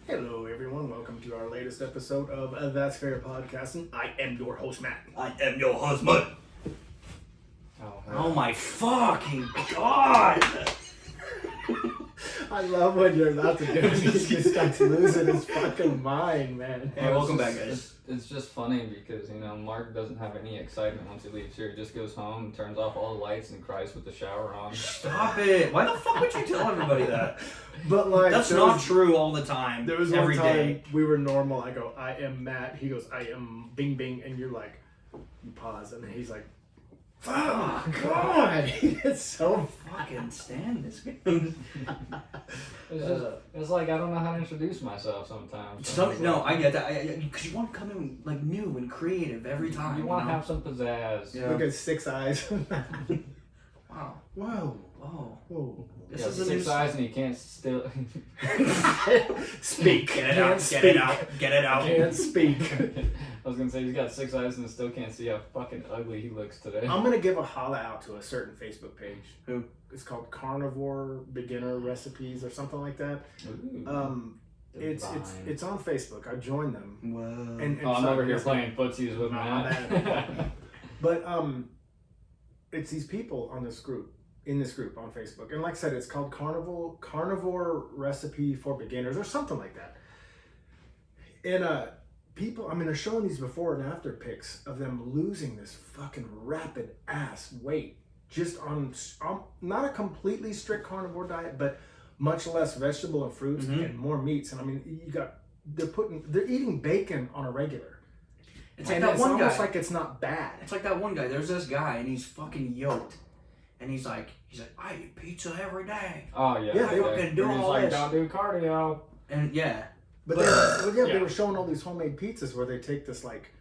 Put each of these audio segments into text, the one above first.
Hello, everyone. Welcome to our latest episode of That's Fair Podcasting. I am your host, Matt. I am your husband. Oh my fucking god! I love when you're about to do it. He just starts losing his fucking mind, man. Hey, welcome back, guys. It's just funny because, Mark doesn't have any excitement once he leaves here. He just goes home and turns off all the lights and cries with the shower on. Stop it! Why the fuck would you tell everybody that? But like, That's not true all the time. There was every one time day. we were normal. I go, I am Matt. He goes, I am Bing Bing, and you're like, you pause, and then he's like, oh God, it's so Fucking stand this guy. It's like I don't know how to introduce myself sometimes. No, I get that. Because you want to come in like new and creative every time. You want to have some pizzazz. Yeah. Look at 6 eyes. Wow. Whoa. Whoa. Whoa. This Yeah, is a 6 eyes and he can't still. Speak. Get it out. Get it out. Get it out. Can't speak. I was gonna say he's got 6 eyes and still can't see how fucking ugly he looks today. I'm gonna give a holla out to a certain Facebook page. Who? It's called Carnivore Beginner Recipes or something like that. Ooh. It's on Facebook. I joined them. Whoa. And I'm so- over here playing footsies with Nah, Matt. But it's these people in this group on Facebook, and like I said, it's called Carnivore Recipe for Beginners or something like that. And people, they're showing these before and after pics of them losing this fucking rapid ass weight just on not a completely strict carnivore diet, but much less vegetable and fruits and more meats. And they're eating bacon on a regular. It's like And that it's one guy. almost like it's not bad. It's like that one guy. There's this guy, and he's fucking yoked. And he's like, I eat pizza every day. Oh yeah. Yeah, they fucking do They're just all like, this. don't do cardio. And yeah. But they were showing all these homemade pizzas where they take this like,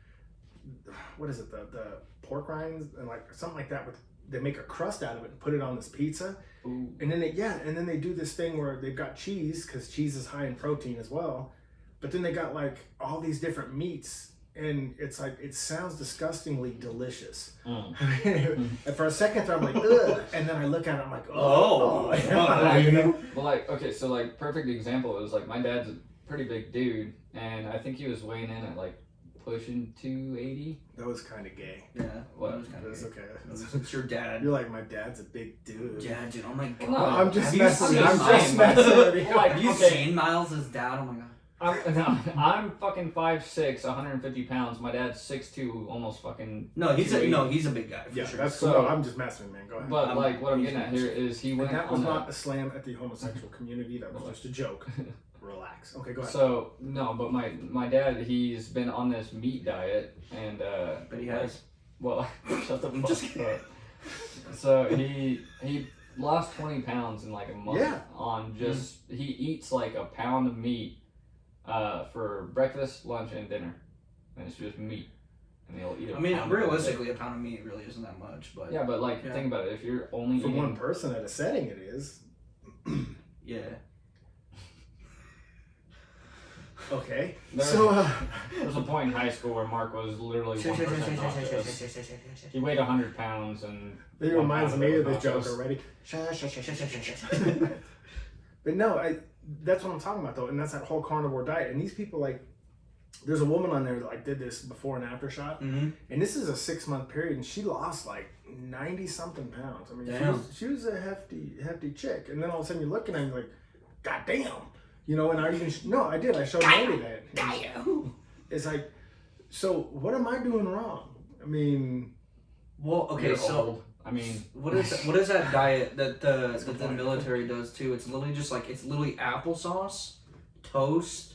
what is it, the pork rinds and like something like that. They make a crust out of it and put it on this pizza. Ooh. And then they do this thing where they've got cheese because cheese is high in protein as well. But then they got like all these different meats. And it's like, it sounds disgustingly delicious. And for a second there, I'm like, ugh. And then I look at it, I'm like, oh. Well, like, okay, so like, perfect example is like, my dad's a pretty big dude, and I think he was weighing in at like pushing 280. That was kind of gay. Yeah. What? That was kind That's of okay. It's your dad. You're like, my dad's a big dude. Yeah, dude. Oh my god. No, I'm just Have you messing. seen I'm Miles? just messing with you. Like, Have you okay. seen Miles' dad? Oh my god. I'm fucking 5'6", 150 pounds. My dad's 6'2", almost fucking. No, he's a 280. big guy for Yeah, sure. that's So- cool. No, I'm just messing, man. Go ahead. But like, what I'm getting at here is he went And that was on not a slam at the homosexual community. That was just a joke. Relax. Okay, go ahead. So no, but my dad, he's been on this meat diet, and But he has. well, shut the I'm fuck just kidding. up. So he lost 20 pounds in like a month. Yeah. On just he eats like a pound of meat for breakfast, lunch, and dinner, and it's just meat. And he'll eat. I mean, realistically, a pound of meat really isn't that much, but Yeah, but like Yeah. think about it. If you're only For eating, one person at a setting, it is. yeah. Okay. There- So, there was a point in high school where Mark was literally 1% off this. He weighed 100 pounds, and it reminds pound me of it this was joke nachos. already. But no, that's what I'm talking about though, and that's that whole carnivore diet. And these people, like, there's a woman on there that like did this before and after shot, Mm-hmm. and this is a 6-month period, and she lost like 90 something pounds. I mean, Damn. she was a hefty chick, and then all of a sudden you're looking at her and you're like, God damn, and I did. I showed Mandy that. And it's like, so what am I doing wrong? I mean, Well, okay, you're so old. I mean, what is that diet that the good point. military does too? It's literally just like applesauce, toast.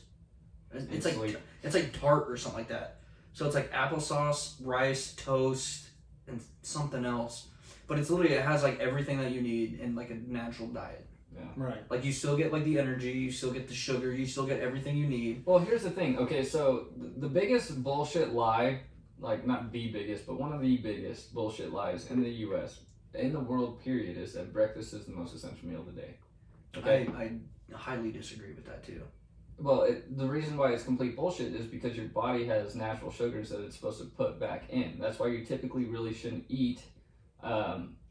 It's like sleep. it's like tart or something like that. So it's like applesauce, rice, toast, and something else. But it's literally, it has like everything that you need in like a natural diet. right. Like you still get like the energy, you still get the sugar, you still get everything you need. well, here's the thing. Okay, so the biggest bullshit lie, like not the biggest, but one of the biggest bullshit lies in the U.S. in the world, period, is that breakfast is the most essential meal of the day. Okay. I highly disagree with that too. Well, the reason why it's complete bullshit is because your body has natural sugars that it's supposed to put back in. That's why you typically really shouldn't eat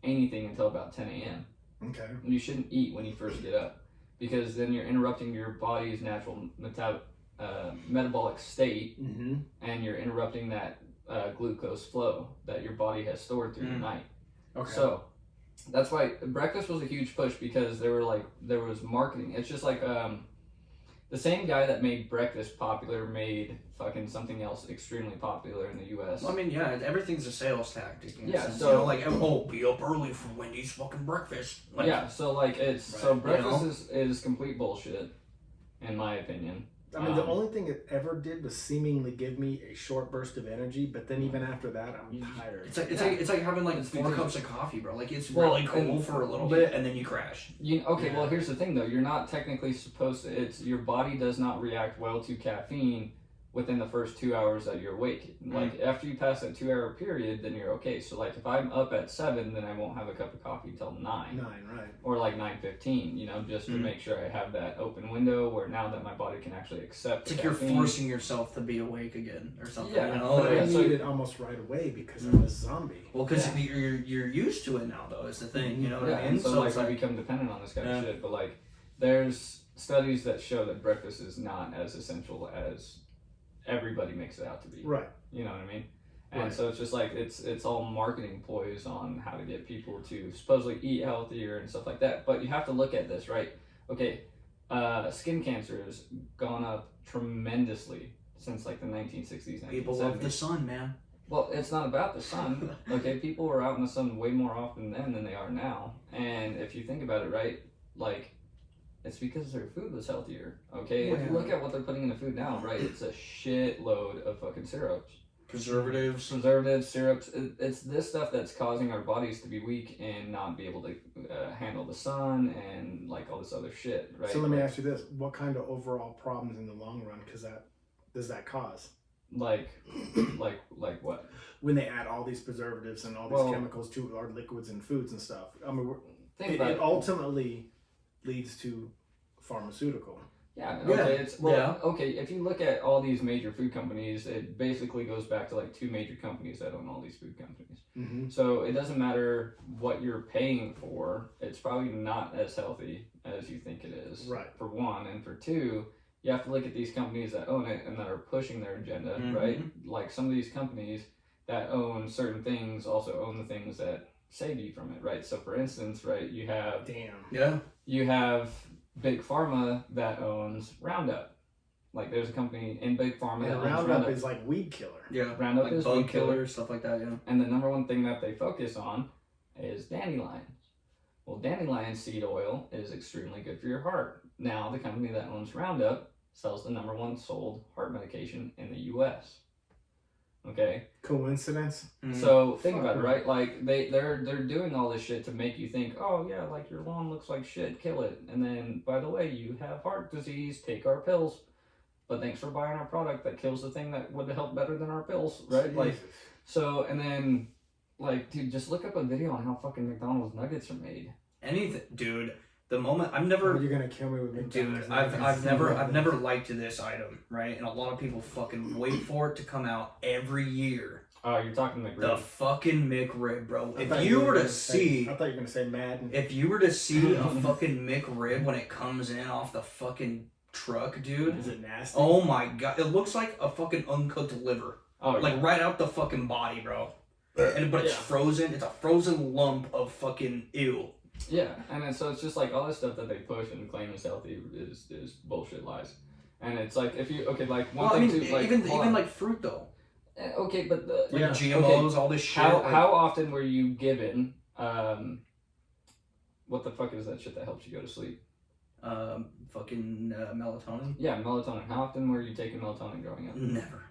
anything until about 10 a.m. Okay. You shouldn't eat when you first get up. because then you're interrupting your body's natural metabolic state, and you're interrupting that glucose flow that your body has stored through the night. Okay. So that's why breakfast was a huge push, because there was marketing. It's just like the same guy that made breakfast popular made fucking something else extremely popular in the U.S. Well, I mean, yeah, everything's a sales tactic. Yeah, sense, so you know, like, oh, be up early for Wendy's fucking breakfast. Like, yeah, so like it's Right, so breakfast is complete bullshit, in my opinion. I mean, the only thing it ever did was seemingly give me a short burst of energy, but then even after that, I'm tired. It's like having like It's 4 because- cups of coffee, bro. Like, it's Well, really cool and- for a little bit, and then you crash. Well, here's the thing though. You're not technically supposed to. It's your body does not react well to caffeine within the first 2 hours that you're awake. Like after you pass that 2 hour period, then you're okay. So like if I'm up at 7, then I won't have a cup of coffee till 9. 9, right? Or like 9:15. You know, just to make sure I have that open window where now that my body can actually accept. It's like you're forcing yourself to be awake again or something. Yeah, you know? But I so- need it almost right away because I'm a zombie. Well, because you're used to it now, though. Is the thing. You know what I mean? And so like it's I become dependent on this kind of shit. But like, there's studies that show that breakfast is not as essential as everybody makes it out to be. Right. You know what I mean? And Right. so it's just like it's all marketing ploys on how to get people to supposedly eat healthier and stuff like that. But you have to look at this, right? Okay, skin cancer has gone up tremendously since like the 1960s, 1970s. people love the sun, man. Well, it's not about the sun. Okay, people were out in the sun way more often then than they are now. And if you think about it, right, like, it's because their food was healthier. Okay, if you look at what they're putting in the food now, right, it's a shitload of fucking syrups. Preservatives, syrups. It's this stuff that's causing our bodies to be weak and not be able to handle the sun and like all this other shit, right? So let me ask you this: what kind of overall problems in the long run does that cause? Like what? When they add all these preservatives and all these chemicals to our liquids and foods and stuff. I mean, it ultimately leads to pharmaceutical. Yeah, okay, okay, if you look at all these major food companies, it basically goes back to like 2 major companies that own all these food companies. Mm-hmm. So it doesn't matter what you're paying for, it's probably not as healthy as you think it is. Right. For one, and for two, you have to look at these companies that own it and that are pushing their agenda, right? Like some of these companies that own certain things also own the things that save you from it, right? So for instance, right, you have you have Big Pharma that owns Roundup. Like there's a company in Big Pharma that owns Roundup is like weed killer. Yeah, Roundup like is bug weed killer, stuff like that. Yeah, and the number one thing that they focus on is dandelions. Well, dandelion seed oil is extremely good for your heart. Now, the company that owns Roundup sells the number 1 sold heart medication in the U.S. Okay. Coincidence? So think about it, right? Like they're doing all this shit to make you think, oh yeah, like your lawn looks like shit, kill it. And then by the way, you have heart disease, take our pills. But thanks for buying our product that kills the thing that would help better than our pills, right? Jesus. Like so, and then like, dude, just look up a video on how fucking McDonald's nuggets are made. Anything, dude. The moment I've never. You're gonna kill me with McDonald's. Dude, I've never liked this item, right? And a lot of people fucking wait for it to come out every year. Oh, you're talking McRib. The fucking McRib, bro. I If thought you were to gonna see, I thought you were gonna say Madden. if you were to see a fucking McRib when it comes in off the fucking truck, dude. Is it nasty? Oh my god, it looks like a fucking uncooked liver, Oh, like right out the fucking body, bro. But it's frozen. It's a frozen lump of fucking ew. Yeah, and so it's just like all this stuff that they push and claim is healthy is bullshit lies. And it's like if you like one thing too, like even like fruit though. Okay, but the Like GMOs, all this shit. How often were you given what the fuck is that shit that helps you go to sleep? Fucking melatonin. Yeah, melatonin. How often were you taking melatonin growing up? Never.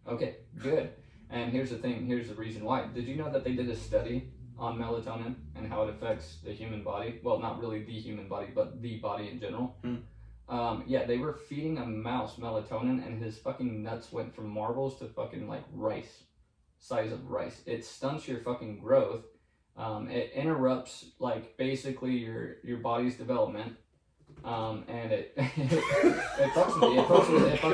Okay, good. And here's the thing. Here's the reason why. Did you know that they did a study on melatonin and how it affects the human body? Well, not really the human body, but the body in general. Yeah, they were feeding a mouse melatonin and his fucking nuts went from marbles to fucking like rice, size of rice. It stunts your fucking growth. It interrupts like basically your body's development. And it fucks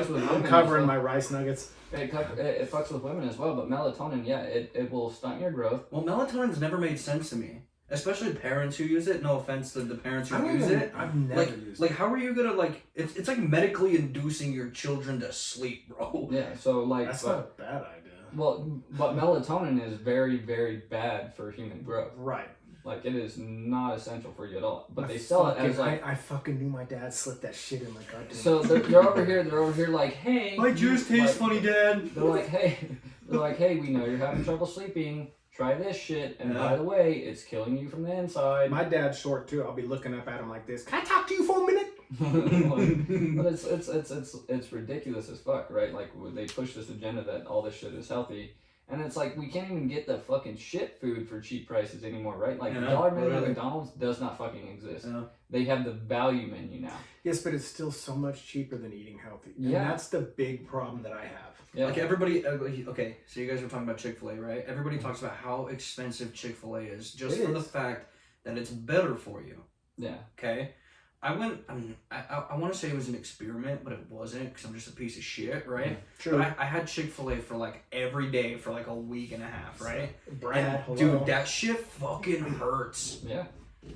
with I'm covering my rice nuggets. It fucks with women as well, but melatonin, yeah, it will stunt your growth. Well, melatonin's never made sense to me. especially parents who use it. No offense to the parents who use it. I've never used Like, it. how are you gonna like? It's like medically inducing your children to sleep, bro. Yeah, so like, That's not a bad idea. well, but melatonin is very, very bad for human growth. Right. Like, it is not essential for you at all. But they sell it as like. I fucking knew my dad slipped that shit in my goddamn. So they're over here. They're over here like, hey. My juice tastes funny, Dad. They're like, hey. They're like, hey. We know you're having trouble sleeping. Try this shit. And by the way, it's killing you from the inside. My dad's short too. I'll be looking up at him like this. Can I talk to you for a minute? But it's ridiculous as fuck, right? Like they push this agenda that all this shit is healthy. And it's like, we can't even get the fucking shit food for cheap prices anymore, right? Like, dollar menu at McDonald's does not fucking exist. Yeah. They have the value menu now. Yes, but it's still so much cheaper than eating healthy. And Yeah. that's the big problem that I have. Yeah. Like everybody, okay, so you guys were talking about Chick-fil-A, right? Everybody talks about how expensive Chick-fil-A is just for the fact that it's better for you. Yeah. Okay? I want to say it was an experiment, but it wasn't because I'm just a piece of shit, right? True. But I had Chick-fil-A for like every day for like a week and a half, right? Brad, And, hello. dude, that shit fucking hurts. Yeah.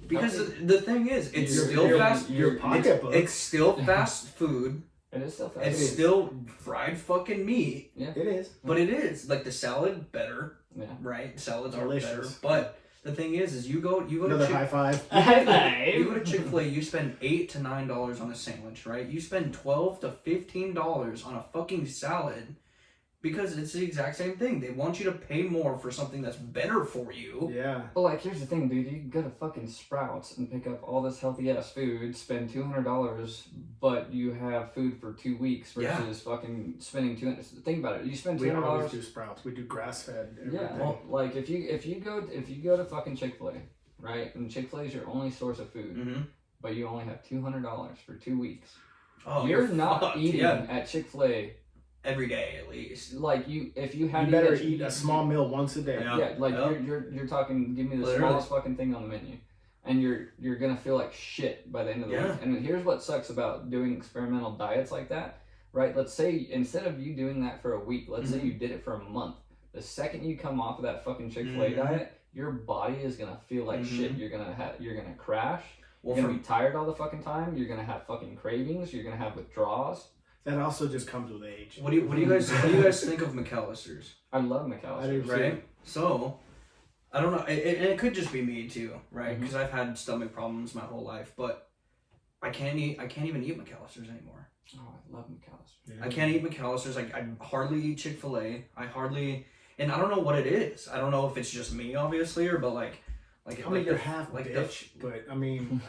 Because the thing is, it's still fast. Your pocketbook. It's still fast food. It is still fast. It's still fried fucking meat. Yeah. It is. But it is like the salad better, Yeah. right? Salads are Delicious. better. But the thing is you go Another to high five. you go to Chick-fil-A, you spend $8 to $9 on a sandwich, right? You spend $12 to $15 on a fucking salad because it's the exact same thing. They want you to pay more for something that's better for you. Yeah. But like, here's the thing, dude. You can go to fucking Sprouts and pick up all this healthy ass food, spend $200, but you have food for 2 weeks versus fucking spending $200. Think about it. You spend We $200. always do Sprouts. We do grass fed. Yeah. Well, like if you go to fucking Chick-fil-A, right? And Chick-fil-A is your only source of food, Mm-hmm. but you only have $200 for 2 weeks. Oh, you're not fucked. eating Yeah. at Chick-fil-A. Every day at least. Like if you had You better eat a small meal once a day. Yeah. Yeah, like Yep. you're talking. Give me the Literally. smallest fucking thing on the menu, and you're gonna feel like shit by the end of the week. And here's what sucks about doing experimental diets like that, right? Let's say instead of you doing that for a week, let's say you did it for a month. The second you come off of that fucking Chick-fil-A diet, your body is gonna feel like shit. You're gonna crash. Well, You're gonna be tired all the fucking time. You're gonna have fucking cravings. You're gonna have withdrawals. That also just comes with age. what do you guys think of McAllister's? I love McAllister. I do too. Right? So, I don't know, and it could just be me too, right? Because I've had stomach problems my whole life, but I can't even eat McAllister's anymore. Oh, I love McAllister. Yeah. I can't eat McAllister's. I hardly eat Chick-fil-A. And I don't know what it is. I don't know if it's just me, obviously, or but like I mean, you're half like bitch, but I mean,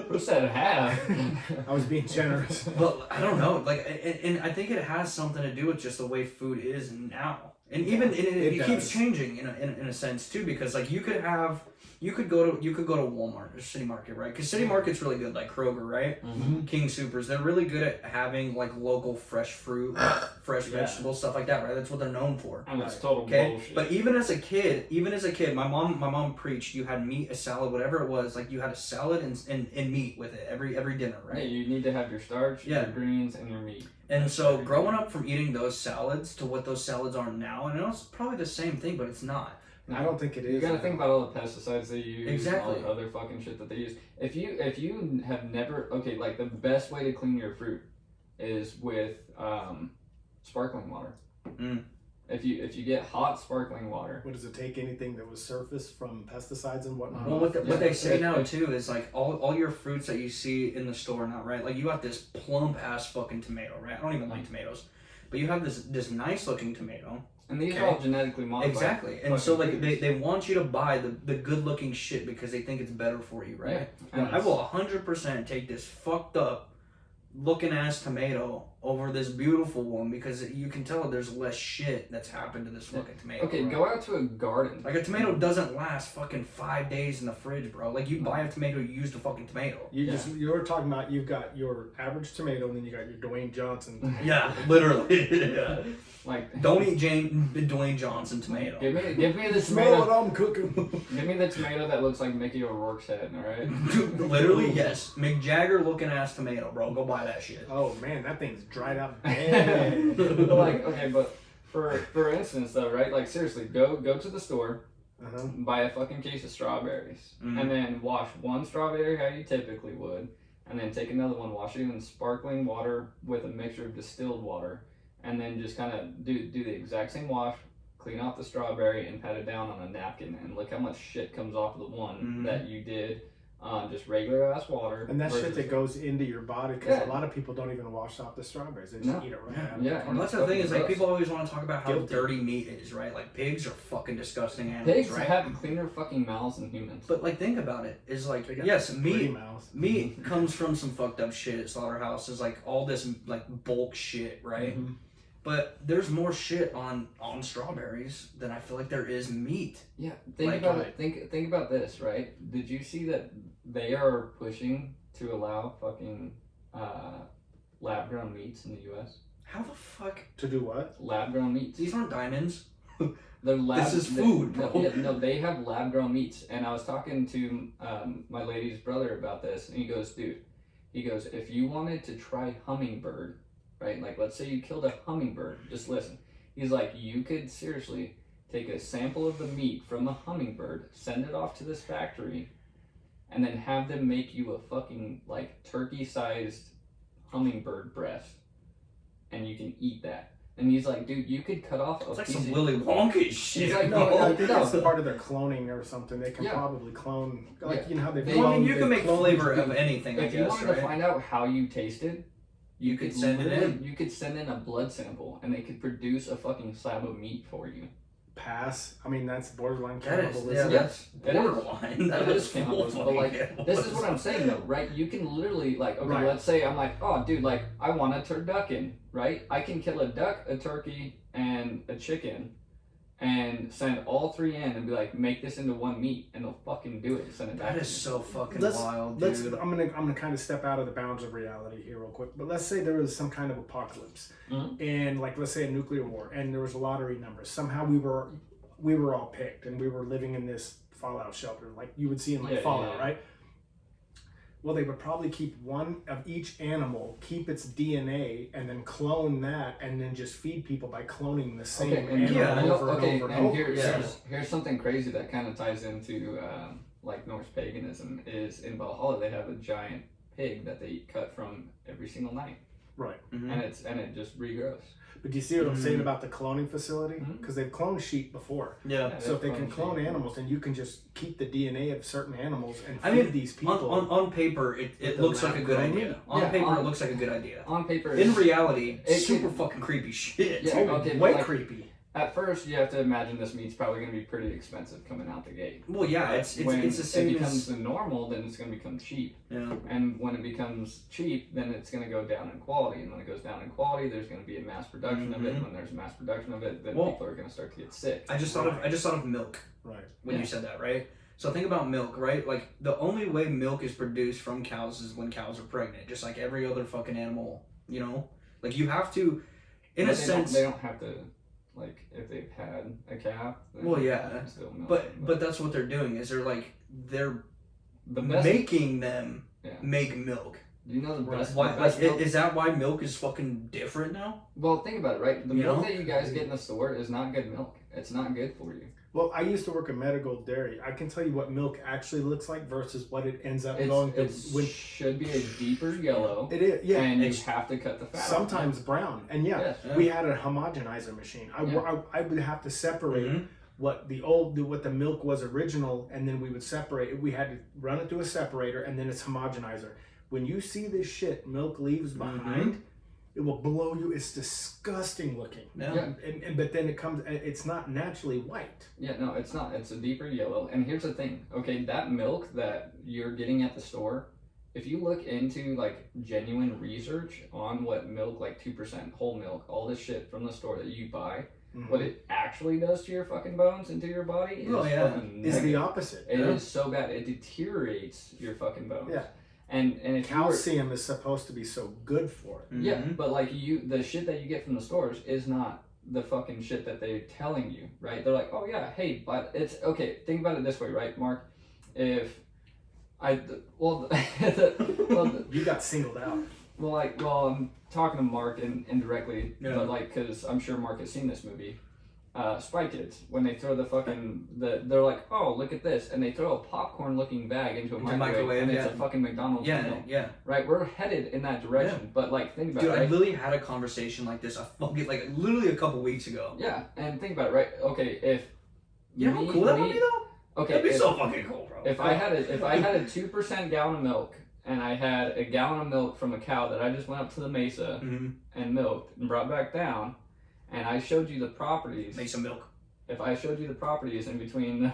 Who said half? I was being generous. But I don't know, like, and I think it has something to do with just the way food is now, and even it keeps does. changing in a sense too, because like you could go to Walmart or City Market, right? Because City Market's really good, like Kroger, right? Mm-hmm. King Supers, they're really good at having like local fresh fruit, fresh vegetables, stuff like that, right? That's what they're known for. And it's total Okay, bullshit. but even as a kid, my mom preached you had meat, a salad, whatever it was, like you had a salad and meat with it every dinner, Yeah, right? you need to have your starch, Yeah. your greens, and your meat. And so growing up from eating those salads to what those salads are now, I know it's probably the same thing, but it's not. I don't think it is. You gotta think about all the pesticides they use, Exactly. and all the other fucking shit that they use. If you have never, okay, like the best way to clean your fruit is with sparkling water. Mm. If you get hot sparkling water. What does it take? Anything that was surfaced from pesticides and whatnot? Well, what they say If- now too is like all your fruits that you see in the store now, right? Like you got this plump ass fucking tomato, right? I don't even like tomatoes, but you have this nice looking tomato. And these Okay. are all genetically modified. Exactly, and fucking so like foods. they want you to buy the good looking shit because they think it's better for you, right? Yeah. I will 100% take this fucked up looking ass tomato over this beautiful one because you can tell there's less shit that's happened to this fucking tomato. Okay, bro. go out to a garden. Like a tomato doesn't last fucking 5 days in the fridge, bro. Like you buy a tomato, you use the fucking tomato. You were talking about you've got your average tomato and then you got your Dwayne Johnson. Yeah, literally. Yeah. Like, Don't eat Dwayne Johnson tomato. give me the Smell what tomato. I'm cooking. Give me the tomato that looks like Mickey O'Rourke's head. All right. Dude, literally, yes. Mick Jagger looking ass tomato, bro. Go buy that shit. Oh man, that thing's dried up bad. But like, okay, but for instance though, right? Like seriously, go to the store, buy a fucking case of strawberries, and then wash one strawberry how you typically would, and then take another one, wash it in sparkling water with a mixture of distilled water, and then just kind of do the exact same wash, clean off the strawberry, and pat it down on a napkin, and look how much shit comes off of the one that you did just regular ass water. And that shit that goes into your body, because a lot of people don't even wash off the strawberries. They just eat it right out. Yeah, and that's the thing is, like, people always want to talk about how dirty meat is, right? Like, pigs are fucking disgusting animals, pigs right? have cleaner fucking mouths than humans. But, like, think about it. Is like, yes, meat comes from some fucked up shit at slaughterhouses, like, all this, like, bulk shit, right? But there's more shit on strawberries than I feel like there is meat. Yeah, think about it. Think about this, right? Did you see that they are pushing to allow fucking lab-grown meats in the U.S.? How the fuck? To do what? Lab-grown meats. These aren't diamonds. They're this is food, bro. No, they have lab-grown meats. And I was talking to my lady's brother about this, and he goes, dude, if you wanted to try hummingbird, right? Like, let's say you killed a hummingbird. Just listen. He's like, you could seriously take a sample of the meat from the hummingbird, send it off to this factory, and then have them make you a fucking, like, turkey-sized hummingbird breast, and you can eat that. And he's like, dude, you could cut off a piece like piece some of... Willy Wonka shit. He's like, no, I think that's part of their cloning or something. They can probably clone, like, you know how they clone. I mean, you can make flavor of anything, I guess, if you wanted to find out how you tasted, you could send it in. You could send in a blood sample, and they could produce a fucking slab of meat for you. Pass. I mean, that's borderline cannibalism. Yes, borderline. That is cannibalism. But like, this is what I'm saying though, right? You can literally like, okay, let's say I'm like, oh, dude, like I want a turducken, right? I can kill a duck, a turkey, and a chicken, and send all three in and be like, make this into one meat, and they'll fucking do it. Send it back. That is so fucking wild, dude. I'm gonna kind of step out of the bounds of reality here real quick. But let's say there was some kind of apocalypse, and like let's say a nuclear war, and there was lottery numbers. Somehow we were all picked, and we were living in this fallout shelter, like you would see in Fallout, right? Well, they would probably keep one of each animal, keep its DNA, and then clone that, and then just feed people by cloning the same animal over and over. Here's something crazy that kind of ties into like Norse paganism. Is in Valhalla they have a giant pig that they cut from every single night, right? And it just regrows. But do you see what I'm saying about the cloning facility? Because they've cloned sheep before. Yeah. So if they can clone animals, then you can just keep the DNA of certain animals and feed these people. On paper, it looks like a good idea. On paper, it looks like a good idea. On paper, in reality, it's super fucking creepy shit. Yeah, way creepy. At first, you have to imagine this meat's probably going to be pretty expensive coming out the gate. Well, yeah, it's the same. When it becomes the normal, then it's going to become cheap. Yeah. And when it becomes cheap, then it's going to go down in quality. And when it goes down in quality, there's going to be a mass production of it. And when there's a mass production of it, then people are going to start to get sick. I just thought of milk. Right. When you said that, right? So think about milk, right? Like the only way milk is produced from cows is when cows are pregnant, just like every other fucking animal. You know, like you have to, in a sense, they don't have to. Like if they've had a calf, well, yeah, still milk but that's what they're doing. Is they're making them make milk. Do you know the best? Is that why milk is fucking different now? Well, think about it, right? The milk that you guys get in the store is not good milk. It's not good for you. Well, I used to work at medical dairy. I can tell you what milk actually looks like versus what it ends up going to. It should be a deeper yellow. It is, yeah. And you have to cut the fat sometimes off. brown. And we had a homogenizer machine. I would have to separate what the milk was original, and then we would separate it. We had to run it through a separator, and then it's homogenizer. When you see this shit milk leaves behind, it will blow you. It's disgusting looking. Yeah. But then it's not naturally white. Yeah, no, it's not. It's a deeper yellow. And here's the thing. Okay, that milk that you're getting at the store, if you look into like genuine research on what milk, like 2% whole milk, all this shit from the store that you buy, what it actually does to your fucking bones and to your body is the opposite. It is so bad. It deteriorates your fucking bones. Yeah. And if calcium is supposed to be so good for it. Yeah, but like the shit that you get from the stores is not the fucking shit that they're telling you, right? They're like, oh yeah, hey, but it's okay. Think about it this way, right, Mark? If you got singled out. Well, I'm talking to Mark indirectly, but like, because I'm sure Mark has seen this movie. Spy Kids, when they throw they're like, oh, look at this, and they throw a popcorn looking bag into a microwave, and it's a fucking McDonald's meal. Yeah. Right, we're headed in that direction, but like, think about it. Dude, right? I literally had a conversation like this literally a couple weeks ago. Yeah, and think about it, right? Okay, if how cool that would be though? Okay, that'd be so fucking cool, bro. If I had a 2% gallon of milk, and I had a gallon of milk from a cow that I just went up to the mesa and milked and brought back down, and I showed you the properties. Make some milk. If I showed you the properties in between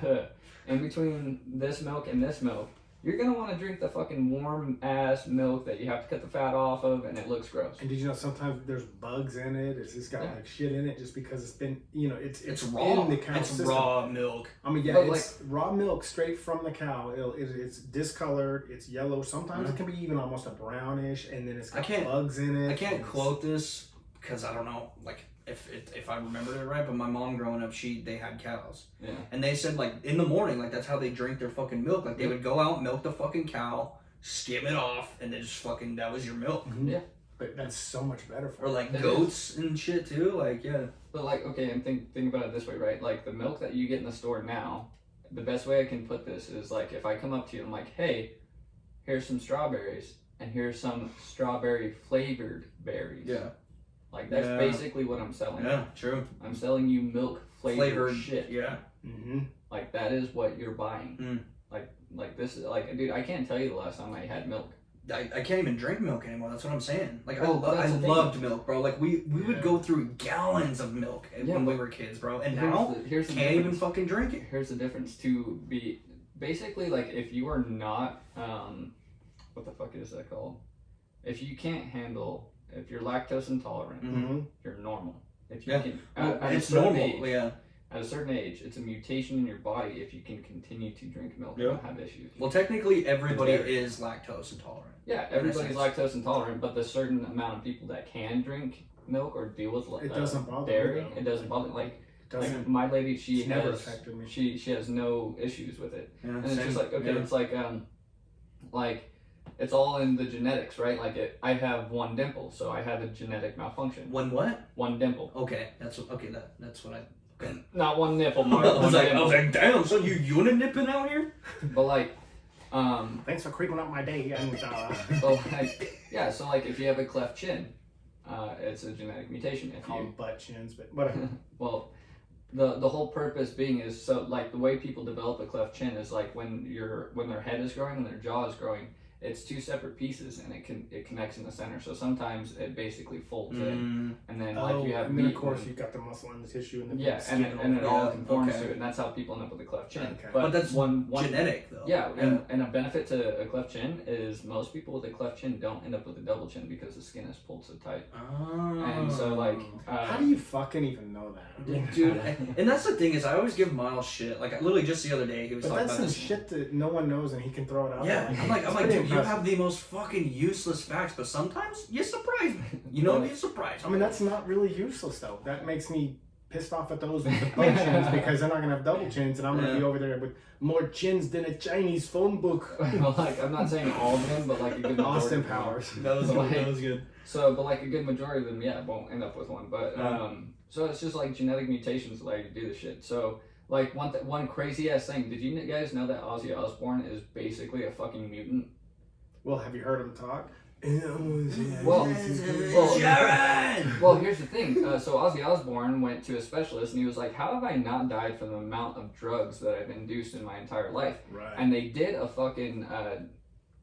this milk and this milk, you're gonna want to drink the fucking warm ass milk that you have to cut the fat off of, and it looks gross. And did you know sometimes there's bugs in it? It's just got like shit in it just because it's been, it's raw. in the cow It's system. raw milk. I mean, yeah, But it's raw milk straight from the cow. It's discolored. It's yellow. Sometimes it can be even almost a brownish, and then it's got bugs in it. I can't quote this because I don't know, like if I remember it right. But my mom growing up, they had cows, and they said like in the morning, like that's how they drink their fucking milk. Like they would go out, milk the fucking cow, skim it off, and then just fucking that was your milk. Mm-hmm. Yeah, but that's so much better for. Or like goats and shit too. Like But like, okay, and think about it this way, right? Like the milk that you get in the store now, the best way I can put this is like if I come up to you, I'm like, hey, here's some strawberries, and here's some strawberry flavored berries. Yeah. Like that's basically what I'm selling. Yeah, true. I'm selling you milk flavored shit. Yeah. Mm-hmm. Like that is what you're buying. Like this is like, dude, I can't tell you the last time I had milk. I can't even drink milk anymore. That's what I'm saying. Like I that's the thing. loved milk, bro. Like we would go through gallons of milk when we were kids, bro. And now here's the can't even fucking drink it. Here's the difference to be basically like if you are not what the fuck is that called? If you can't handle, if you're lactose intolerant, you're normal. If you can, it's normal. At a certain age, it's a mutation in your body. If you can continue to drink milk, you don't have issues. Well, technically, everybody is lactose intolerant. Yeah, everybody's lactose intolerant, but the certain amount of people that can drink milk or deal with it doesn't bother dairy, me, it doesn't bother. Like my lady, she never has affected me. she has no issues with it, and it's just like it's like it's all in the genetics, right? Like I have one dimple, so I have a genetic malfunction. One what? One dimple. Okay, that's what I. Okay. Not one nipple, Mark. I was like, damn, so you uninipping out here? But like, thanks for creeping up my day. And but like, yeah. So like, if you have a cleft chin, it's a genetic mutation. If call you them butt chins, but whatever. Well, the whole purpose being is so like the way people develop a cleft chin is like when their head is growing and their jaw is growing. It's two separate pieces, and it connects in the center. So sometimes it basically folds in, and then like you have and then of course you got the muscle and the tissue and the and it all conforms to it, and that's how people end up with a cleft chin. Okay. But that's one genetic though. Yeah, and a benefit to a cleft chin is most people with a cleft chin don't end up with a double chin because the skin is pulled so tight. Oh. And so like, how do you fucking even know that, dude? And that's the thing is, I always give Myles shit. Like literally just the other day, he was talking about this shit that no one knows, and he can throw it out. Yeah, I'm like, dude, you have the most fucking useless facts, but sometimes you surprise me. You know, you surprise me. I mean, that's not really useless though. That makes me pissed off at those with butt chins because they're not gonna have double chins, and I'm gonna be over there with more chins than a Chinese phone book. Well, like I'm not saying all of them, but like a good Austin Powers. That was good. That was good. So, but like a good majority of them, won't end up with one. But so it's just like genetic mutations allow you to do this shit. So. Like one crazy ass thing. Did you guys know that Ozzy Osbourne is basically a fucking mutant? Well, have you heard him talk? Well, here's the thing. So Ozzy Osbourne went to a specialist, and he was like, "How have I not died from the amount of drugs that I've induced in my entire life?" Right. And they did a fucking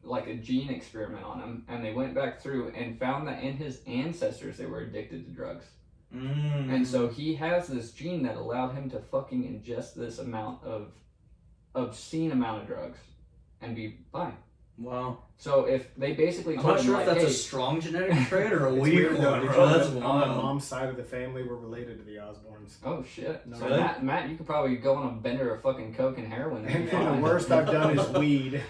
like a gene experiment on him, and they went back through and found that in his ancestors they were addicted to drugs. And so he has this gene that allowed him to fucking ingest this obscene amount of drugs and be fine. Wow. So if they basically I'm not sure if that's a strong genetic trait or a weak one, bro. That's on my mom's side of the family, we're related to the Osbournes. Oh shit. No, so Matt, you could probably go on a bender of fucking coke and heroin. And the worst I've done is weed.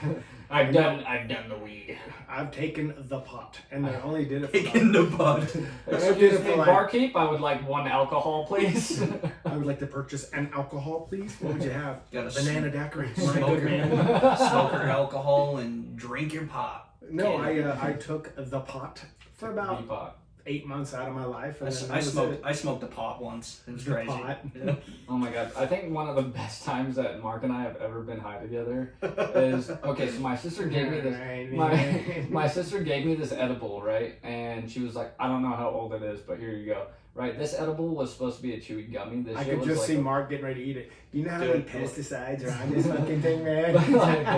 I've done the weed. I've taken the pot, and I only did it for taken the pot. Excuse me, barkeep. I would like one alcohol, please. I would like to purchase an alcohol, please. What would you have? Got a banana daiquiri. Smoke your alcohol and drink your pot. No, I took the pot for about 8 months out of my life. And then I that was smoked. it. I smoked a pot once. It was The crazy. pot. Yeah. Oh my god! I think one of the best times that Mark and I have ever been high together is okay. So my sister gave me this. My sister gave me this edible, right? And she was like, I don't know how old it is, but here you go. Right, this edible was supposed to be a chewy gummy. This I shit could was just like see Mark getting ready to eat it. You know how many Dude, pesticides are on this fucking thing, man?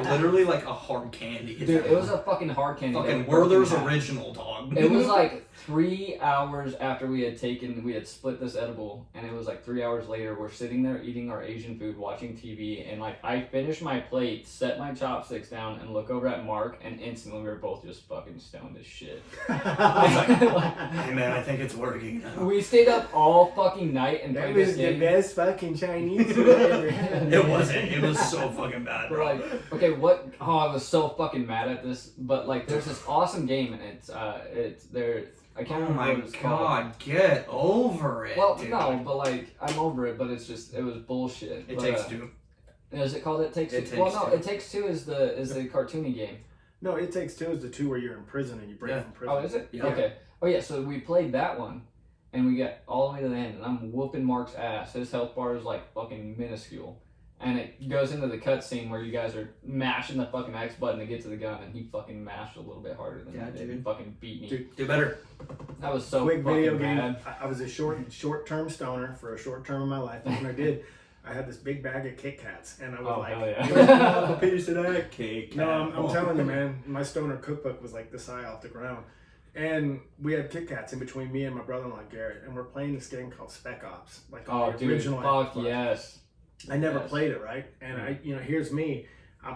Literally like a hard candy. Dude, it was a fucking hard candy. fucking Werther's original, dog. It was like 3 hours after we had split this edible, and it was like 3 hours later, we're sitting there eating our Asian food, watching TV, and like I finished my plate, set my chopsticks down, and look over at Mark, and instantly we were both just fucking stoned as shit. I was like, hey man, I think it's working now. We stayed up all fucking night and That played was this the game. best fucking Chinese food I ever had. It wasn't. It was so fucking bad, But bro. like, okay, what? Oh, I was so fucking mad at this. But like, there's this awesome game, and it's there. I can't Oh remember my what it's called. god, get over it. Well, dude. no, but like, I'm over it. But it's just, it was bullshit. It But, takes two. Is it called It Takes It Two? Takes Well, no, Two. It Takes Two is the cartoony game. No, It Takes Two is the two where you're in prison and you break Yeah. from prison. Oh, is it? Yeah. Okay. Oh yeah. So we played that one, and we got all the way to the end, and I'm whooping Mark's ass. His health bar is like fucking minuscule. And it goes into the cutscene where you guys are mashing the fucking X button to get to the gun, and he fucking mashed a little bit harder than Yeah, I did. dude. He fucking beat me. Dude. Do better. That was so Quick fucking video game. bad. I was a short-term stoner for a short term of my life. And when I did, I had this big bag of Kit Kats, and I was Oh, like, hell yeah. "You want a piece of that?" Cake. No, I'm telling you, man. My stoner cookbook was like this high off the ground. And we had Kit Kats in between me and my brother-in-law Garrett, and we're playing this game called Spec Ops, like Oh, the dude, original. fuck Xbox. yes. I never Yes. played it, right? And here's me.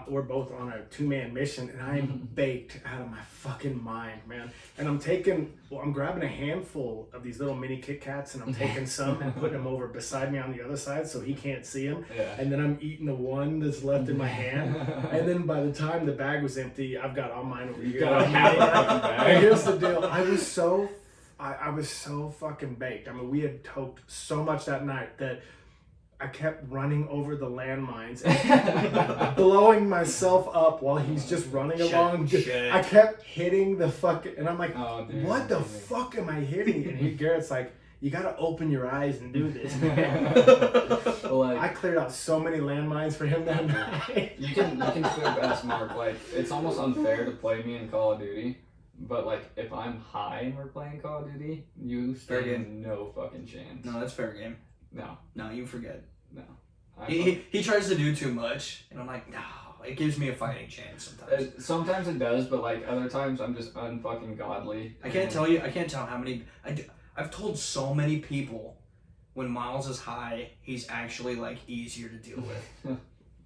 We're both on a 2-man mission, and I'm baked out of my fucking mind, man. And I'm grabbing a handful of these little mini Kit Kats, and I'm taking some and putting them over beside me on the other side so he can't see them. Yeah. And then I'm eating the one that's left in my hand. And then by the time the bag was empty, I've got all mine over here. got half a fucking bag. And here's the deal. I was so fucking baked. I mean, we had toked so much that night that I kept running over the landmines and blowing myself up while he's just running along. Shit. I kept hitting the fucking, and I'm like, Oh, dude, what the amazing. fuck am I hitting? And Garrett's like, you gotta open your eyes and do this, man. But, like, I cleared out so many landmines for him that night. you can still ask Mark, like, it's almost unfair to play me in Call of Duty, but like, if I'm high and we're playing Call of Duty, you Fair stand game. no fucking chance. No, that's fair game. No. No, you forget. No. He tries to do too much, and I'm like, no. It gives me a fighting chance sometimes. Sometimes it does, but like other times I'm just unfucking godly. I can't tell how many. I've told so many people when Miles is high, he's actually like easier to deal with.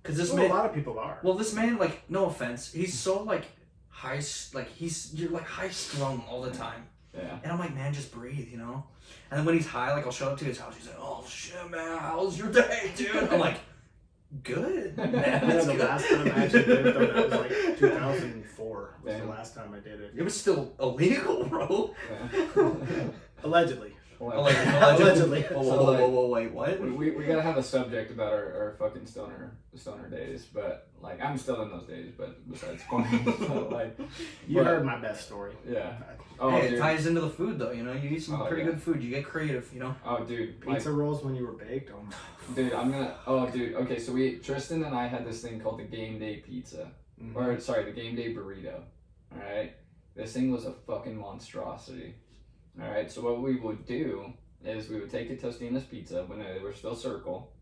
Because this Well, man, a lot of people are. well, this man, like, no offense, he's so like high, like you're like high strung all the time, Yeah. and I'm like, man, just breathe, you know. And then when he's high, like I'll show up to his house, he's like, oh shit, man, how's your day, dude? I'm like, good, man. That's the good. last time I actually did it, though, that was like 2004 was the Damn. last time I did it. It was still illegal, bro. Allegedly. Allegedly. Allegedly. Whoa, wait, what? We gotta have a subject about our fucking stoner days, but like I'm still in those days, but besides point, but, like You but- heard my best story. Yeah. Oh, Hey, it dude. ties into the food though, you know. You eat some Oh, pretty yeah. good food. You get creative, you know. Oh, dude. Like, Pizza rolls when you were baked. Oh my. dude, Oh, dude. Okay, so Tristan and I had this thing called the game day pizza, Mhm. or sorry, the game day burrito. All right. This thing was a fucking monstrosity. All right. So what we would do is we would take a Tostina's pizza when they were still circle,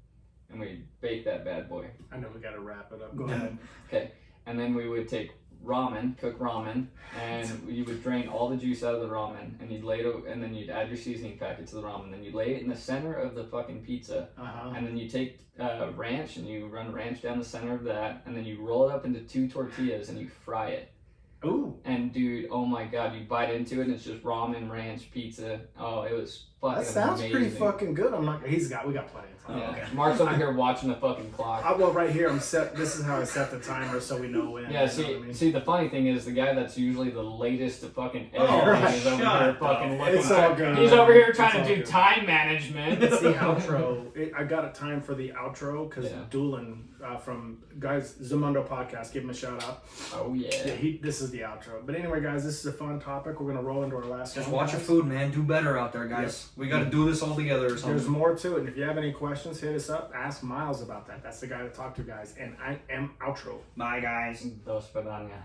and we'd bake that bad boy. I know we gotta wrap it up. Go Yeah. ahead. Okay, and then we would take cook ramen, and you would drain all the juice out of the ramen, and you'd lay it, and then you'd add your seasoning packet to the ramen, then you'd lay it in the center of the fucking pizza, and then you take ranch and you run ranch down the center of that, and then you roll it up into 2 tortillas and you fry it. Ooh. And dude, oh my god, you bite into it and it's just ramen, ranch, pizza. Oh, it was fucking That sounds pretty amazing. fucking good. We got plenty of time. Oh, Yeah. okay. Mark's over here watching the fucking clock. Well, right here, this is how I set the timer so we know when. Yeah, you know what I mean? see, the funny thing is, the guy that's usually the latest to fucking Oh, everything right. is over Shut here the fucking fuck looking. It's all good. He's over here It's trying all to do good. time management. It's the outro. I got it timed for the outro because Yeah. Doolin from guys Zumundo podcast, give him a shout out. Oh yeah. Yeah, this is the outro. But anyway, guys, this is a fun topic. We're gonna roll into our last Just one. watch your guys. food, man. Do better out there, guys. We got to do this all together or something. There's more to it. And if you have any questions, hit us up. Ask Miles about that. That's the guy to talk to, guys. And I am outro. Bye, guys. Dos Padania.